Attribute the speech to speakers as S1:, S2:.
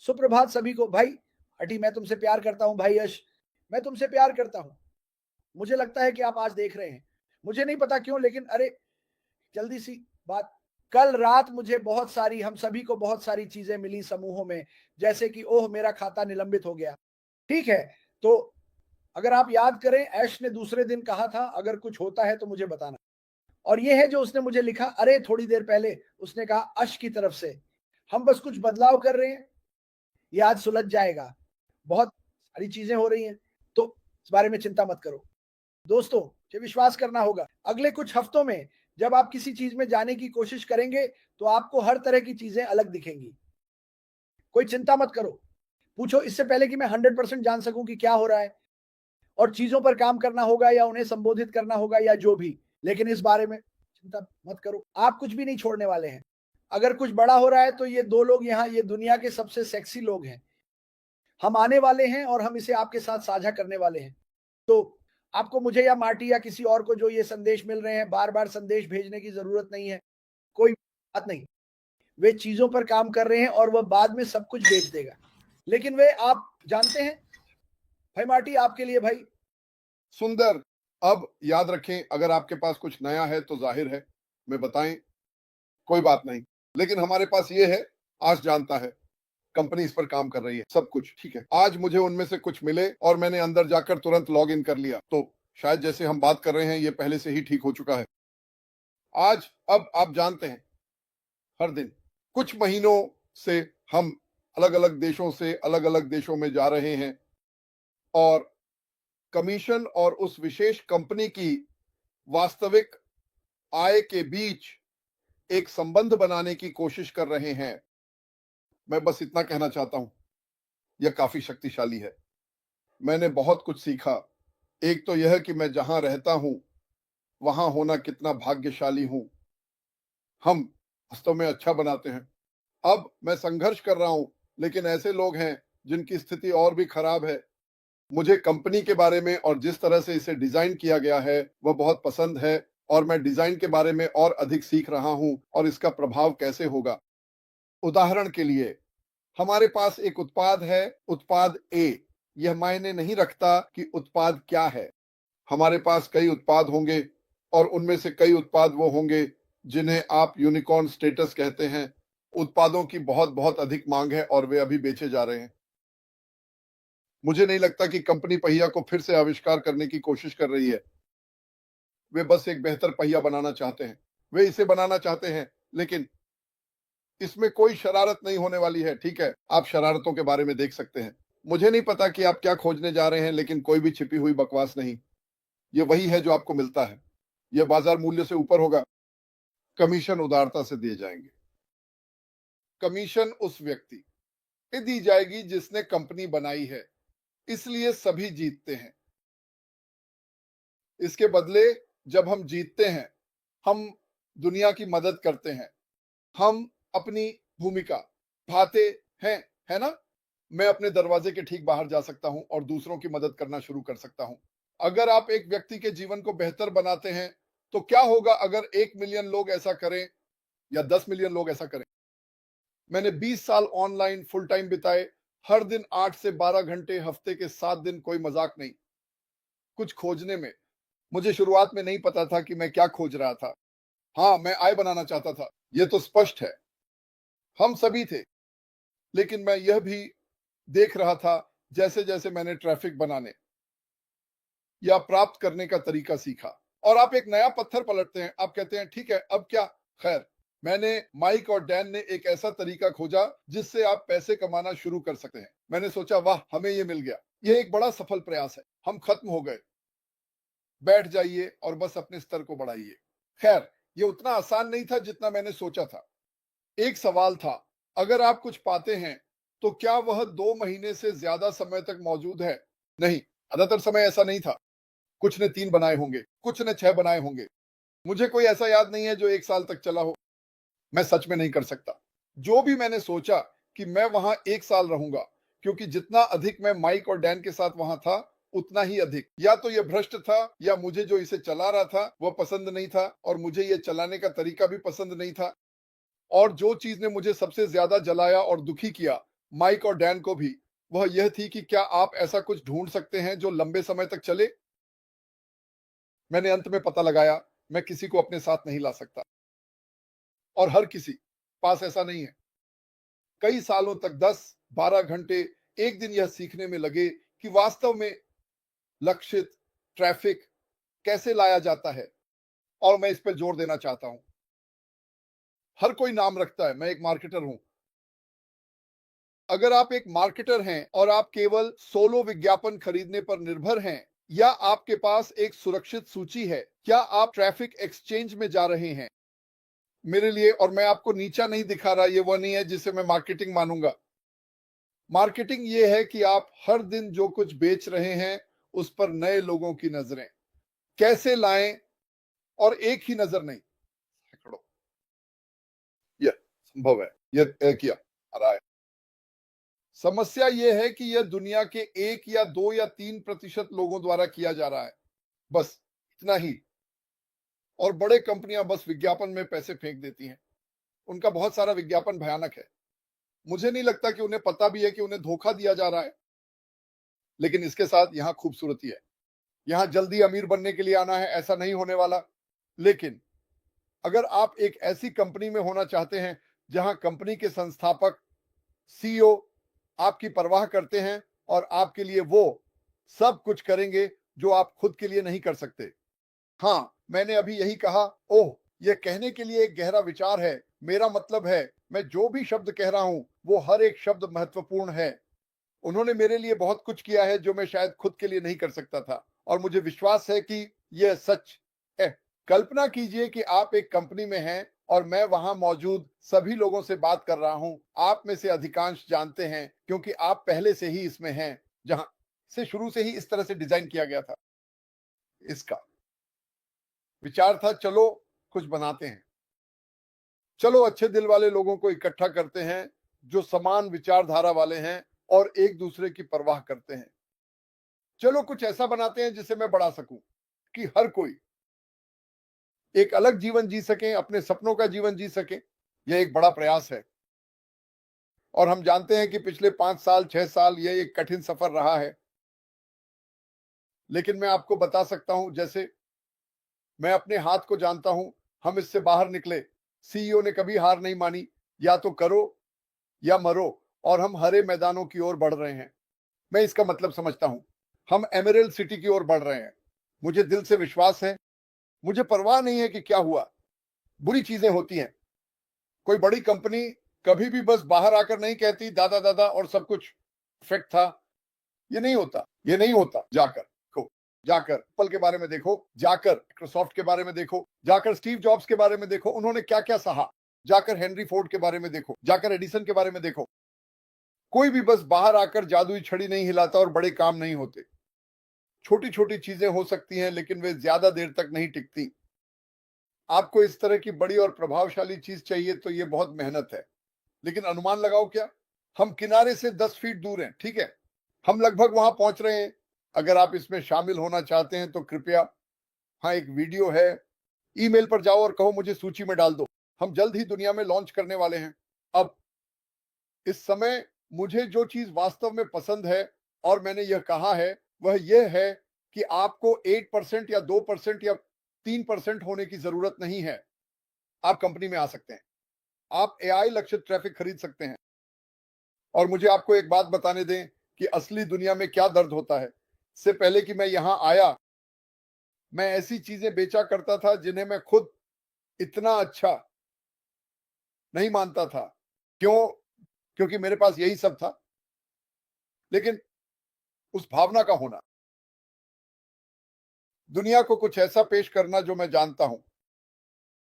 S1: सुप्रभात सभी को। भाई अटी, मैं तुमसे प्यार करता हूँ। भाई यश, मैं तुमसे प्यार करता हूँ। मुझे लगता है कि आप आज देख रहे हैं। मुझे नहीं पता क्यों, लेकिन अरे जल्दी सी बात। कल रात मुझे बहुत सारी, हम सभी को बहुत सारी चीजें मिली समूहों में, जैसे कि ओह मेरा खाता निलंबित हो गया। ठीक है, तो अगर आप याद करें, ऐश ने दूसरे दिन कहा था अगर कुछ होता है तो मुझे बताना। और ये है जो उसने मुझे लिखा, अरे थोड़ी देर पहले उसने कहा अश की तरफ से हम बस कुछ बदलाव कर रहे हैं, ये आज सुलझ जाएगा। बहुत सारी चीजें हो रही हैं, तो इस बारे में चिंता मत करो। दोस्तों, ये विश्वास करना होगा, अगले कुछ हफ्तों में जब आप किसी चीज में जाने की कोशिश करेंगे तो आपको हर तरह की चीजें अलग दिखेंगी। कोई चिंता मत करो। पूछो इससे पहले कि मैं 100% जान सकूं कि क्या हो रहा है, और चीजों पर काम करना होगा या उन्हें संबोधित करना होगा या जो भी, लेकिन इस बारे में चिंता मत करो। आप कुछ भी नहीं छोड़ने वाले हैं। अगर कुछ बड़ा हो रहा है तो ये दो लोग यहाँ, ये दुनिया के सबसे सेक्सी लोग हैं। हम आने वाले हैं और हम इसे आपके साथ साझा करने वाले हैं। तो आपको मुझे या मार्टी या किसी और को जो ये संदेश मिल रहे हैं, बार-बार संदेश भेजने की ज़रूरत नहीं है। कोई बात नहीं। वे चीज़ों पर काम कर रहे हैं और वह बाद में सब कुछ बेच देगा। लेकिन वे, आप जानते हैं, भाई मार्टी आपके लिए भाई।
S2: सुंदर, अब याद रखें, अगर आपके पास कुछ नया है तो जाहिर है मैं बताएं, कोई बात नहीं। लेकिन हमारे पास ये है, आज जानता है कंपनी इस पर काम कर रही है, सब कुछ ठीक है। आज मुझे उनमें से कुछ मिले और मैंने अंदर जाकर तुरंत लॉग इन कर लिया, तो शायद जैसे हम बात कर रहे हैं ये पहले से ही ठीक हो चुका है। आज अब आप जानते हैं, हर दिन कुछ महीनों से हम अलग अलग देशों से अलग अलग देशों में जा रहे हैं और कमीशन और उस विशेष कंपनी की वास्तविक आय के बीच एक संबंध बनाने की कोशिश कर रहे हैं। मैं बस इतना कहना चाहता हूं, यह काफी शक्तिशाली है। मैंने बहुत कुछ सीखा। एक तो यह कि मैं जहां रहता हूं वहां होना कितना भाग्यशाली हूं। हम वास्तव में अच्छा बनाते हैं। अब मैं संघर्ष कर रहा हूं, लेकिन ऐसे लोग हैं जिनकी स्थिति और भी खराब है। मुझे कंपनी के बारे में और जिस तरह से इसे डिजाइन किया गया है वह बहुत पसंद है, और मैं डिजाइन के बारे में और अधिक सीख रहा हूं और इसका प्रभाव कैसे होगा। उदाहरण के लिए, हमारे पास एक उत्पाद है, उत्पाद ए। यह मायने नहीं रखता कि उत्पाद क्या है। हमारे पास कई उत्पाद होंगे और उनमें से कई उत्पाद वो होंगे जिन्हें आप यूनिकॉर्न स्टेटस कहते हैं। उत्पादों की बहुत बहुत अधिक मांग है और वे अभी बेचे जा रहे हैं। मुझे नहीं लगता कि कंपनी पहिया को फिर से आविष्कार करने की कोशिश कर रही है। वे बस एक बेहतर पहिया बनाना चाहते हैं। वे इसे बनाना चाहते हैं, लेकिन इसमें कोई शरारत नहीं होने वाली है। ठीक है, आप शरारतों के बारे में देख सकते हैं। मुझे नहीं पता कि आप क्या खोजने जा रहे हैं, लेकिन कोई भी छिपी हुई बकवास नहीं। ये वही है जो आपको मिलता है। यह बाजार मूल्य से ऊपर होगा। कमीशन उदारता से दिए जाएंगे। कमीशन उस व्यक्ति को दी जाएगी जिसने कंपनी बनाई है, इसलिए सभी जीतते हैं। इसके बदले जब हम जीतते हैं, हम दुनिया की मदद करते हैं। हम अपनी भूमिका भाते हैं, है ना? मैं अपने दरवाजे के ठीक बाहर जा सकता हूं और दूसरों की मदद करना शुरू कर सकता हूं। अगर आप एक व्यक्ति के जीवन को बेहतर बनाते हैं, तो क्या होगा अगर 1 मिलियन लोग ऐसा करें या 10 मिलियन लोग ऐसा करें? मैंने 20 साल ऑनलाइन फुल टाइम बिताए, हर दिन 8 से 12 घंटे, हफ्ते के 7 दिन, कोई मजाक नहीं, कुछ खोजने में। मुझे शुरुआत में नहीं पता था कि मैं क्या खोज रहा था। हाँ, मैं आय बनाना चाहता था, यह तो स्पष्ट है। हम सभी थे। लेकिन मैं यह भी देख रहा था, जैसे जैसे मैंने ट्रैफिक बनाने या प्राप्त करने का तरीका सीखा। और आप एक नया पत्थर पलटते हैं, आप कहते हैं ठीक है अब क्या। खैर, मैंने, माइक और डैन ने एक ऐसा तरीका खोजा जिससे आप पैसे कमाना शुरू कर सकते हैं। मैंने सोचा वाह, हमें यह मिल गया। यह एक बड़ा सफल प्रयास है। हम खत्म हो गए। बैठ जाइए और बस अपने स्तर को बढ़ाइए। खैर, यह उतना आसान नहीं था जितना मैंने सोचा था। एक सवाल था, अगर आप कुछ पाते हैं तो क्या वह 2 महीने से ज्यादा समय तक मौजूद है? नहीं, ज्यादातर समय ऐसा नहीं था। कुछ ने 3 बनाए होंगे, कुछ ने 6 बनाए होंगे। मुझे कोई ऐसा याद नहीं है जो 1 साल तक चला हो। मैं सच में नहीं कर सकता। जो भी मैंने सोचा कि मैं वहां 1 साल रहूंगा, क्योंकि जितना अधिक मैं माइक और डैन के साथ वहां था, उतना ही अधिक या तो यह भ्रष्ट था या मुझे जो इसे चला रहा था वह पसंद नहीं था और मुझे यह चलाने का तरीका भी पसंद नहीं था। और जो चीज ने मुझे सबसे ज्यादा जलाया और दुखी किया माइक और डैन को भी, वह यह थी कि क्या आप ऐसा कुछ ढूंढ सकते हैं जो लंबे समय तक चले। मैंने अंत में पता लगाया मैं किसी को अपने साथ नहीं ला सकता, और हर किसी पास ऐसा नहीं है। कई सालों तक 10-12 घंटे एक दिन यह सीखने में लगे कि वास्तव में लक्षित ट्रैफिक कैसे लाया जाता है, और मैं इस पर जोर देना चाहता हूं। हर कोई नाम रखता है, मैं एक मार्केटर हूं। अगर आप एक मार्केटर हैं और आप केवल सोलो विज्ञापन खरीदने पर निर्भर हैं, या आपके पास एक सुरक्षित सूची है, क्या आप ट्रैफिक एक्सचेंज में जा रहे हैं? मेरे लिए, और मैं आपको नीचा नहीं दिखा रहा, ये वो नहीं है जिसे मैं मार्केटिंग मानूंगा। मार्केटिंग ये है कि आप हर दिन जो कुछ बेच रहे हैं उस पर नए लोगों की नजरें कैसे लाएं, और एक ही नजर नहीं, सैकड़ों। यह संभव है, यह तय किया आ रहा है। समस्या यह है कि यह दुनिया के 1 या 2 या 3% लोगों द्वारा किया जा रहा है, बस इतना ही। और बड़े कंपनियां बस विज्ञापन में पैसे फेंक देती हैं। उनका बहुत सारा विज्ञापन भयानक है। मुझे नहीं लगता कि उन्हें पता भी है कि उन्हें धोखा दिया जा रहा है। लेकिन इसके साथ यहां खूबसूरती है। यहां जल्दी अमीर बनने के लिए आना है, ऐसा नहीं होने वाला। लेकिन अगर आप एक ऐसी कंपनी में होना चाहते हैं जहां कंपनी के संस्थापक, सीईओ आपकी परवाह करते हैं और आपके लिए वो सब कुछ करेंगे जो आप खुद के लिए नहीं कर सकते। हाँ, मैंने अभी यही कहा। ओह, यह कहने के लिए एक गहरा विचार है। मेरा मतलब है, मैं जो भी शब्द कह रहा हूं वो हर एक शब्द महत्वपूर्ण है। उन्होंने मेरे लिए बहुत कुछ किया है जो मैं शायद खुद के लिए नहीं कर सकता था, और मुझे विश्वास है कि यह सच है। कल्पना कीजिए कि आप एक कंपनी में हैं और मैं वहां मौजूद सभी लोगों से बात कर रहा हूं। आप में से अधिकांश जानते हैं क्योंकि आप पहले से ही इसमें हैं, जहां से शुरू से ही इस तरह से डिजाइन किया गया था। इसका विचार था, चलो कुछ बनाते हैं, चलो अच्छे दिल वाले लोगों को इकट्ठा करते हैं जो समान विचारधारा वाले हैं और एक दूसरे की परवाह करते हैं। चलो कुछ ऐसा बनाते हैं जिसे मैं बढ़ा सकूं कि हर कोई एक अलग जीवन जी सके, अपने सपनों का जीवन जी सके। यह एक बड़ा प्रयास है, और हम जानते हैं कि पिछले 5 साल 6 साल यह एक कठिन सफर रहा है। लेकिन मैं आपको बता सकता हूं, जैसे मैं अपने हाथ को जानता हूं, हम इससे बाहर निकले। सीईओ ने कभी हार नहीं मानी। या तो करो या मरो, और हम हरे मैदानों की ओर बढ़ रहे हैं। मैं इसका मतलब समझता हूं। हम एमरल्ड सिटी की ओर बढ़ रहे हैं। मुझे दिल से विश्वास है। मुझे परवाह नहीं है कि क्या हुआ। बुरी चीजें होती हैं। कोई बड़ी कंपनी कभी भी बस बाहर आकर नहीं कहती दादा दादा और सब कुछ परफेक्ट था। ये नहीं होता, ये नहीं होता। जाकर देखो, जाकर एप्पल के बारे में देखो, जाकर माइक्रोसॉफ्ट के बारे में देखो, जाकर स्टीव जॉब्स के बारे में देखो, उन्होंने क्या क्या सहा। जाकर हेनरी फोर्ड के बारे में देखो, जाकर एडिसन के बारे में देखो। कोई भी बस बाहर आकर जादुई छड़ी नहीं हिलाता और बड़े काम नहीं होते। छोटी छोटी चीजें हो सकती हैं, लेकिन वे ज्यादा देर तक नहीं टिकती। आपको इस तरह की बड़ी और प्रभावशाली चीज चाहिए तो ये बहुत मेहनत है। लेकिन अनुमान लगाओ, क्या हम किनारे से 10 फीट दूर हैं? ठीक है, हम लगभग वहां पहुंच रहे हैं। अगर आप इसमें शामिल होना चाहते हैं तो कृपया, हाँ एक वीडियो है, ईमेल पर जाओ और कहो मुझे सूची में डाल दो। हम जल्द ही दुनिया में लॉन्च करने वाले हैं। अब इस समय मुझे जो चीज वास्तव में पसंद है, और मैंने यह कहा है, वह यह है कि आपको 8% या 2% या 3% होने की जरूरत नहीं है। आप कंपनी में आ सकते हैं। आप एआई लक्षित ट्रैफिक खरीद सकते हैं। और मुझे आपको एक बात बताने दें कि असली दुनिया में क्या दर्द होता है। इससे पहले कि मैं यहां आया, मैं ऐसी चीजें बेचा करता था जिन्हें मैं खुद इतना अच्छा नहीं मानता था। क्यों? क्योंकि मेरे पास यही सब था। लेकिन उस भावना का होना, दुनिया को कुछ ऐसा पेश करना जो मैं जानता हूं,